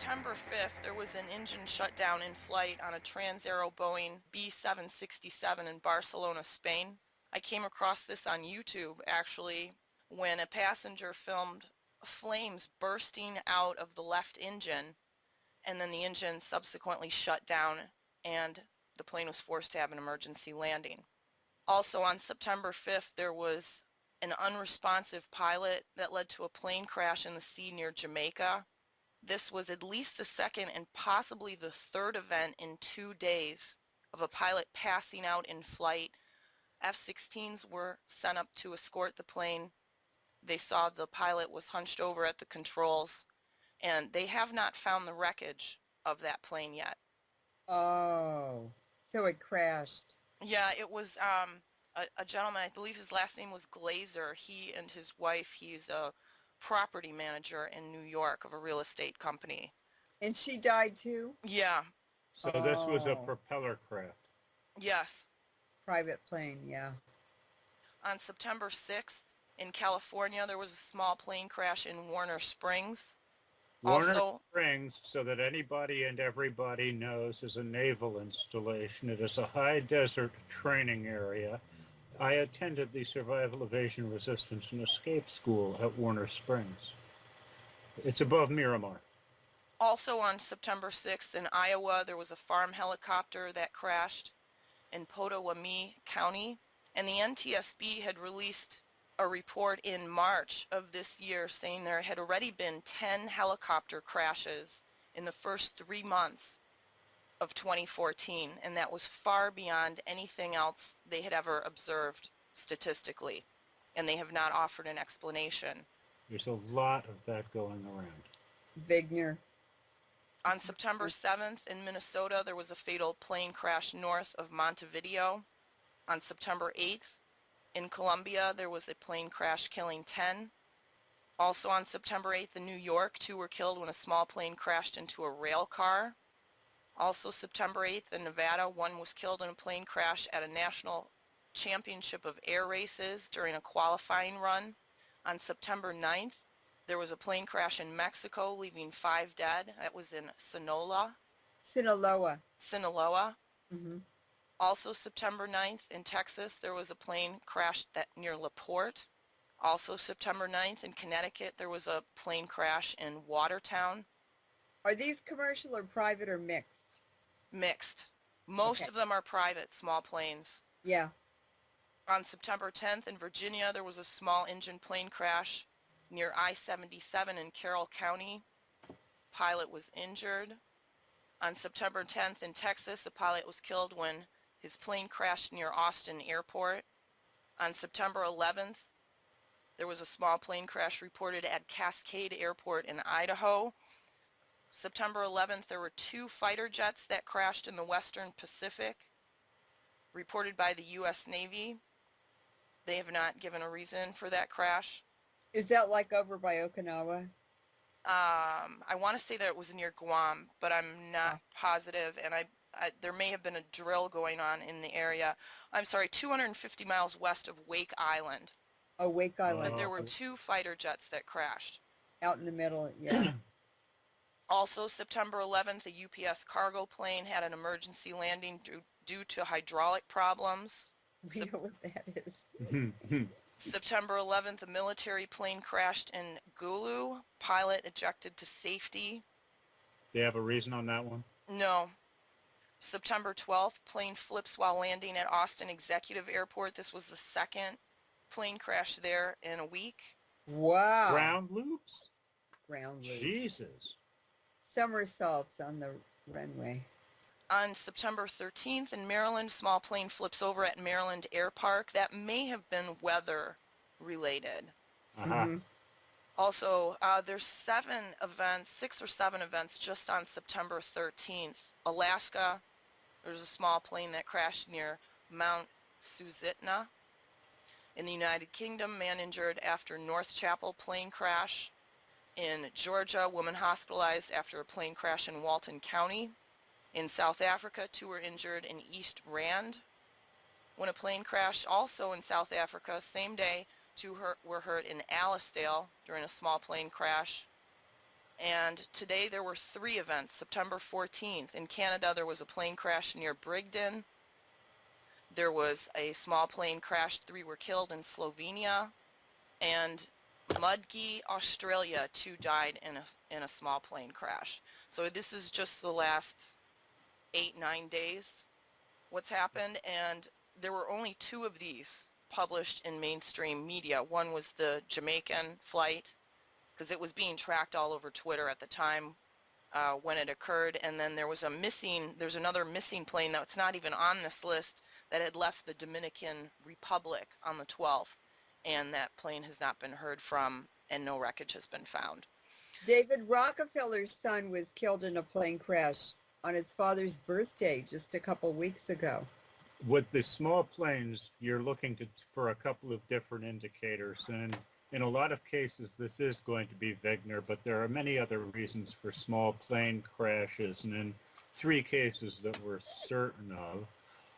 September 5th, there was an engine shutdown in flight on a Transaero Boeing B767 in Barcelona, Spain. I came across this on YouTube, actually, when a passenger filmed flames bursting out of the left engine, and then the engine subsequently shut down, and the plane was forced to have an emergency landing. Also on September 5th, there was an unresponsive pilot that led to a plane crash in the sea near Jamaica. This was at least the second and possibly the third event in 2 days of a pilot passing out in flight. F-16s were sent up to escort the plane. They saw the pilot was hunched over at the controls, and they have not found the wreckage of that plane yet. Oh, so it crashed. Yeah, it was a gentleman, I believe his last name was Glazer. He and his wife, he's a property manager in New York of a real estate company. And she died too? Yeah, So this was a Oh. propeller craft. yes. Private plane, yeah. On September 6th, in California, there was a small plane crash in Warner Springs. Warner Also, Springs, so that anybody and everybody knows, is a naval installation. It is a high desert training area. I attended the Survival, Evasion, Resistance, and Escape School at Warner Springs. It's above Miramar. also on September 6th in Iowa, there was a farm helicopter that crashed in Pottawatomie County, and the NTSB had released a report in March of this year saying there had already been 10 helicopter crashes in the first 3 months of 2014, and that was far beyond anything else they had ever observed statistically, and they have not offered an explanation. There's a lot of that going around. Vigner. On September 7th in Minnesota, there was a fatal plane crash north of Montevideo. On September 8th, in Colombia, there was a plane crash killing 10. Also on September 8th in New York, 2 were killed when a small plane crashed into a rail car. Also September 8th in Nevada, 1 was killed in a plane crash at a national championship of air races during a qualifying run. On September 9th, there was a plane crash in Mexico, leaving 5 dead. That was in Sinaloa. Sinaloa. Mm-hmm. Also September 9th in Texas, there was a plane crash near LaPorte. Also September 9th in Connecticut, there was a plane crash in Watertown. Are these commercial or private or mixed? Mixed. Most Okay. of them are private, small planes. Yeah. On September 10th in Virginia, there was a small engine plane crash near I-77 in Carroll County. Pilot was injured. On September 10th in Texas, a pilot was killed when his plane crashed near Austin Airport. On September 11th, there was a small plane crash reported at Cascade Airport in Idaho. September 11th, there were 2 fighter jets that crashed in the Western Pacific, reported by the U.S. Navy. They have not given a reason for that crash. Is that like over by Okinawa? I want to say that it was near Guam, but I'm not positive, and there may have been a drill going on in the area. I'm sorry, 250 miles west of Wake Island. Oh, Wake Island. But there were 2 fighter jets that crashed. Out in the middle, yeah. Also, September 11th, a UPS cargo plane had an emergency landing due to hydraulic problems. We know what that is. September 11th, a military plane crashed in Gulu. Pilot ejected to safety. Do you have a reason on that one? No. September 12th, plane flips while landing at Austin Executive Airport. This was the second plane crash there in a week. Wow. Ground loops? Ground loop. Jesus. Somersaults on the runway. On September 13th in Maryland, small plane flips over at Maryland Air Park. That may have been weather related. Uh-huh. Mhm. Also, there's 6 or 7 events just on September 13th. Alaska, there's a small plane that crashed near Mount Susitna. In the United Kingdom, man injured after North Chapel plane crash. In Georgia, woman hospitalized after a plane crash in Walton County. In South Africa, 2 were injured in East Rand when a plane crashed. Also in South Africa, same day, 2 were hurt in Alisdale during a small plane crash. And today there were 3 events. September 14th in Canada, there was a plane crash near Brigden. There was a small plane crash, 3 were killed in Slovenia. And Mudgee, Australia, 2 died in a small plane crash. So this is just the last 8-9 days what's happened, and there were only 2 of these published in mainstream media. One was the Jamaican flight, because it was being tracked all over Twitter at the time when it occurred, and then there's another missing plane that's not even on this list that had left the Dominican Republic on the 12th, and that plane has not been heard from, and no wreckage has been found. David Rockefeller's son was killed in a plane crash on his father's birthday just a couple weeks ago. With the small planes, you're looking for a couple of different indicators, and in a lot of cases this is going to be Wigner, but there are many other reasons for small plane crashes, and in 3 cases that we're certain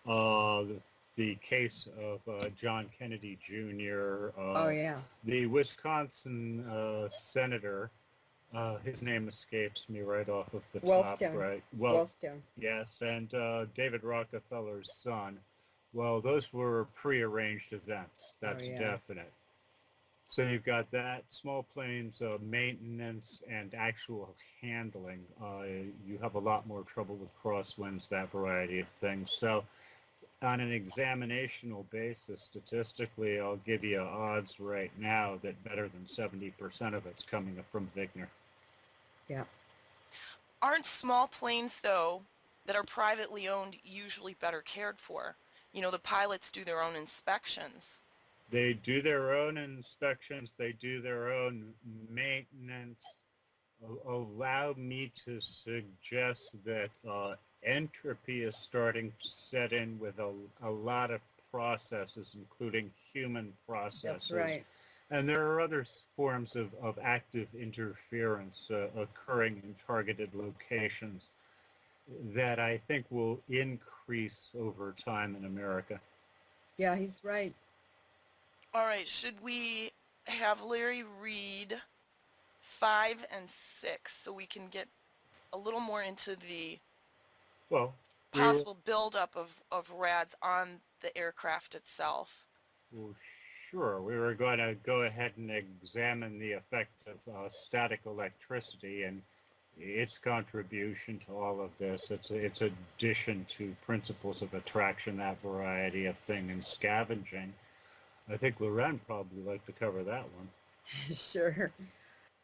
of, the case of John Kennedy Jr., Oh yeah. the Wisconsin senator, his name escapes me right off of the Wellstone. top, right? Wellstone. Yes, and David Rockefeller's son. Well, those were prearranged events. That's yeah. definite. So you've got that, small planes, maintenance, and actual handling. You have a lot more trouble with crosswinds, that variety of things. So on an examinational basis, statistically, I'll give you odds right now that better than 70% of it's coming from Wigner. Yeah. Aren't small planes, though, that are privately owned usually better cared for? You know, the pilots do their own inspections. They do their own inspections. They do their own maintenance. Allow me to suggest that entropy is starting to set in with a lot of processes, including human processes. That's right. And there are other forms of active interference occurring in targeted locations that I think will increase over time in America. Yeah, he's right. All right, should we have Larry read 5 and 6 so we can get a little more into the possible buildup of RADs on the aircraft itself? Well, sure. We were going to go ahead and examine the effect of static electricity and its contribution to all of this. It's addition to principles of attraction, that variety of thing, and scavenging. I think Loren probably like to cover that one. Sure.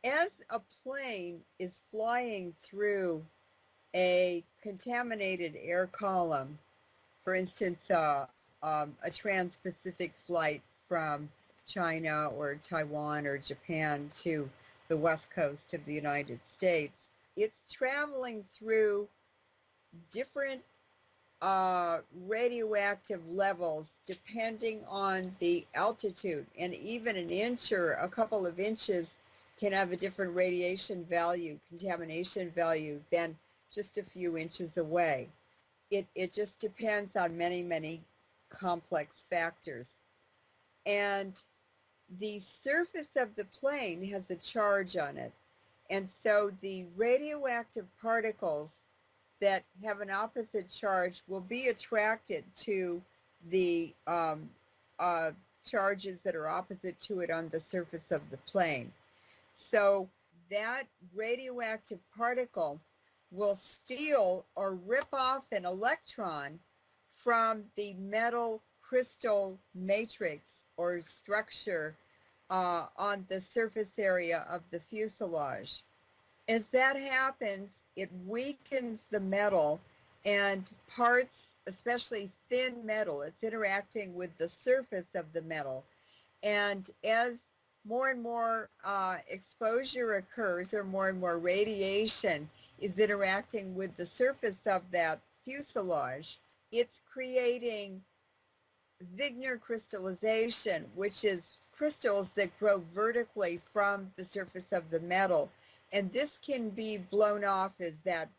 As a plane is flying through a contaminated air column, for instance, a trans-Pacific flight from China or Taiwan or Japan to the west coast of the United States, it's traveling through different radioactive levels depending on the altitude, and even an inch or a couple of inches can have a different radiation value, contamination value than just a few inches away. It just depends on many, many complex factors. And the surface of the plane has a charge on it. And so the radioactive particles that have an opposite charge will be attracted to the charges that are opposite to it on the surface of the plane. So that radioactive particle will steal or rip off an electron from the metal crystal matrix or structure on the surface area of the fuselage. As that happens, it weakens the metal, and parts, especially thin metal, it's interacting with the surface of the metal. And as more and more exposure occurs, or more and more radiation is interacting with the surface of that fuselage, it's creating Wigner crystallization, which is crystals that grow vertically from the surface of the metal. And this can be blown off as that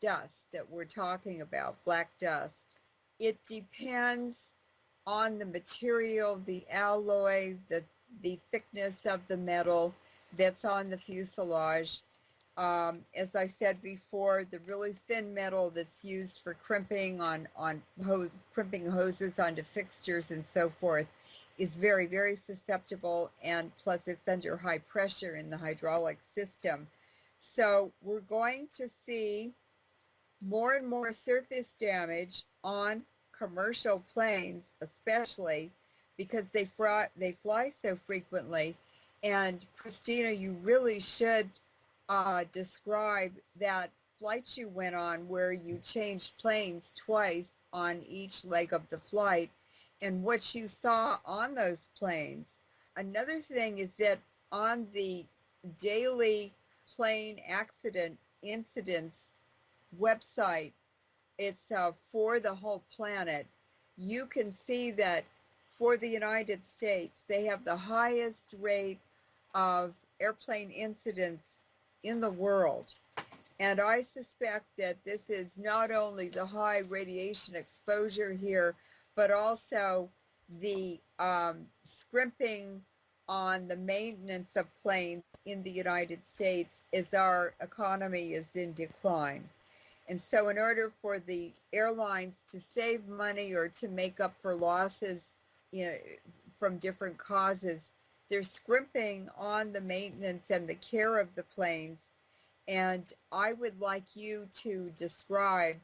dust that we're talking about, black dust. It depends on the material, the alloy, the thickness of the metal that's on the fuselage. As I said before, the really thin metal that's used for crimping crimping hoses onto fixtures and so forth is very, very susceptible, and plus it's under high pressure in the hydraulic system. So we're going to see more and more surface damage on commercial planes, especially because they fly so frequently. And Christina, you really should describe that flight you went on where you changed planes twice on each leg of the flight and what you saw on those planes. Another thing is that on the daily plane accident incidents website, it's for the whole planet, you can see that for the United States, they have the highest rate of airplane incidents in the world. And I suspect that this is not only the high radiation exposure here, but also the scrimping on the maintenance of planes in the United States as our economy is in decline. And so in order for the airlines to save money or to make up for losses, from different causes, they're scrimping on the maintenance and the care of the planes. And I would like you to describe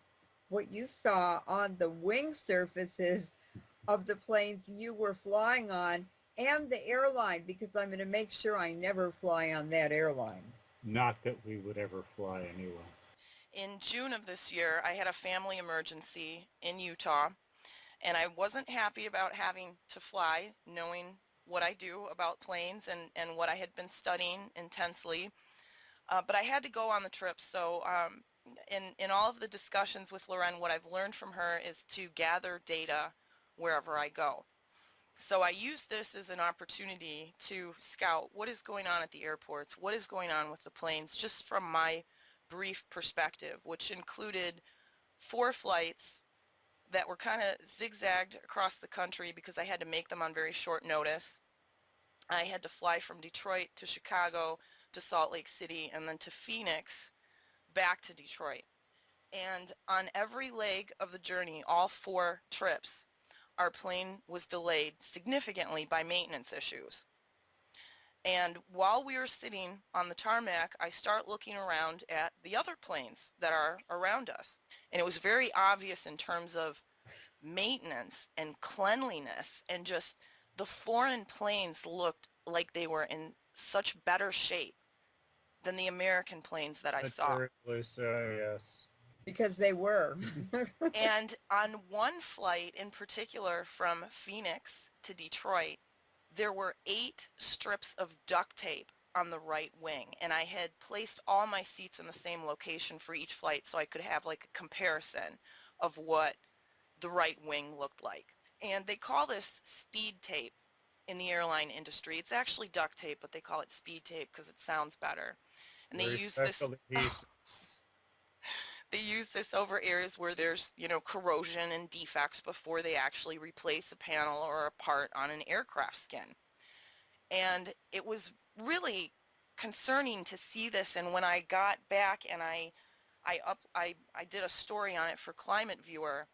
what you saw on the wing surfaces of the planes you were flying on and the airline, because I'm going to make sure I never fly on that airline. Not that we would ever fly anyway. In June of this year, I had a family emergency in Utah, and I wasn't happy about having to fly, knowing what I do about planes and what I had been studying intensely. But I had to go on the trip. So in all of the discussions with Loren, what I've learned from her is to gather data wherever I go. So I use this as an opportunity to scout what is going on at the airports, what is going on with the planes, just from my brief perspective, which included 4 flights that were kind of zigzagged across the country because I had to make them on very short notice. I had to fly from Detroit to Chicago to Salt Lake City and then to Phoenix back to Detroit. And on every leg of the journey, all 4 trips, our plane was delayed significantly by maintenance issues. And while we were sitting on the tarmac, I start looking around at the other planes that are around us. And it was very obvious in terms of maintenance and cleanliness, and just the foreign planes looked like they were in such better shape than the American planes that I saw. Materially so, yes. Because they were. And on one flight in particular from Phoenix to Detroit, there were 8 strips of duct tape on the right wing, and I had placed all my seats in the same location for each flight so I could have like a comparison of what the right wing looked like. And they call this speed tape in the airline industry. It's actually duct tape, but they call it speed tape because it sounds better. And Very they use this special adhesives. they use this over areas where there's, corrosion and defects before they actually replace a panel or a part on an aircraft skin. And it was really concerning to see this. And when I got back and I did a story on it for Climate Viewer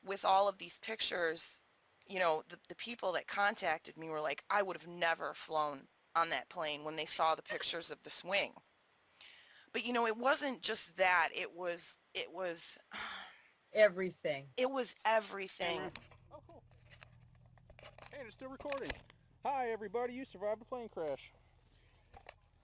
with all of these pictures, the people that contacted me were like, I would have never flown on that plane when they saw the pictures of this wing. But it wasn't just that. It was Everything. It was everything. Oh, cool. Hey, it's still recording. Hi, everybody. You survived a plane crash.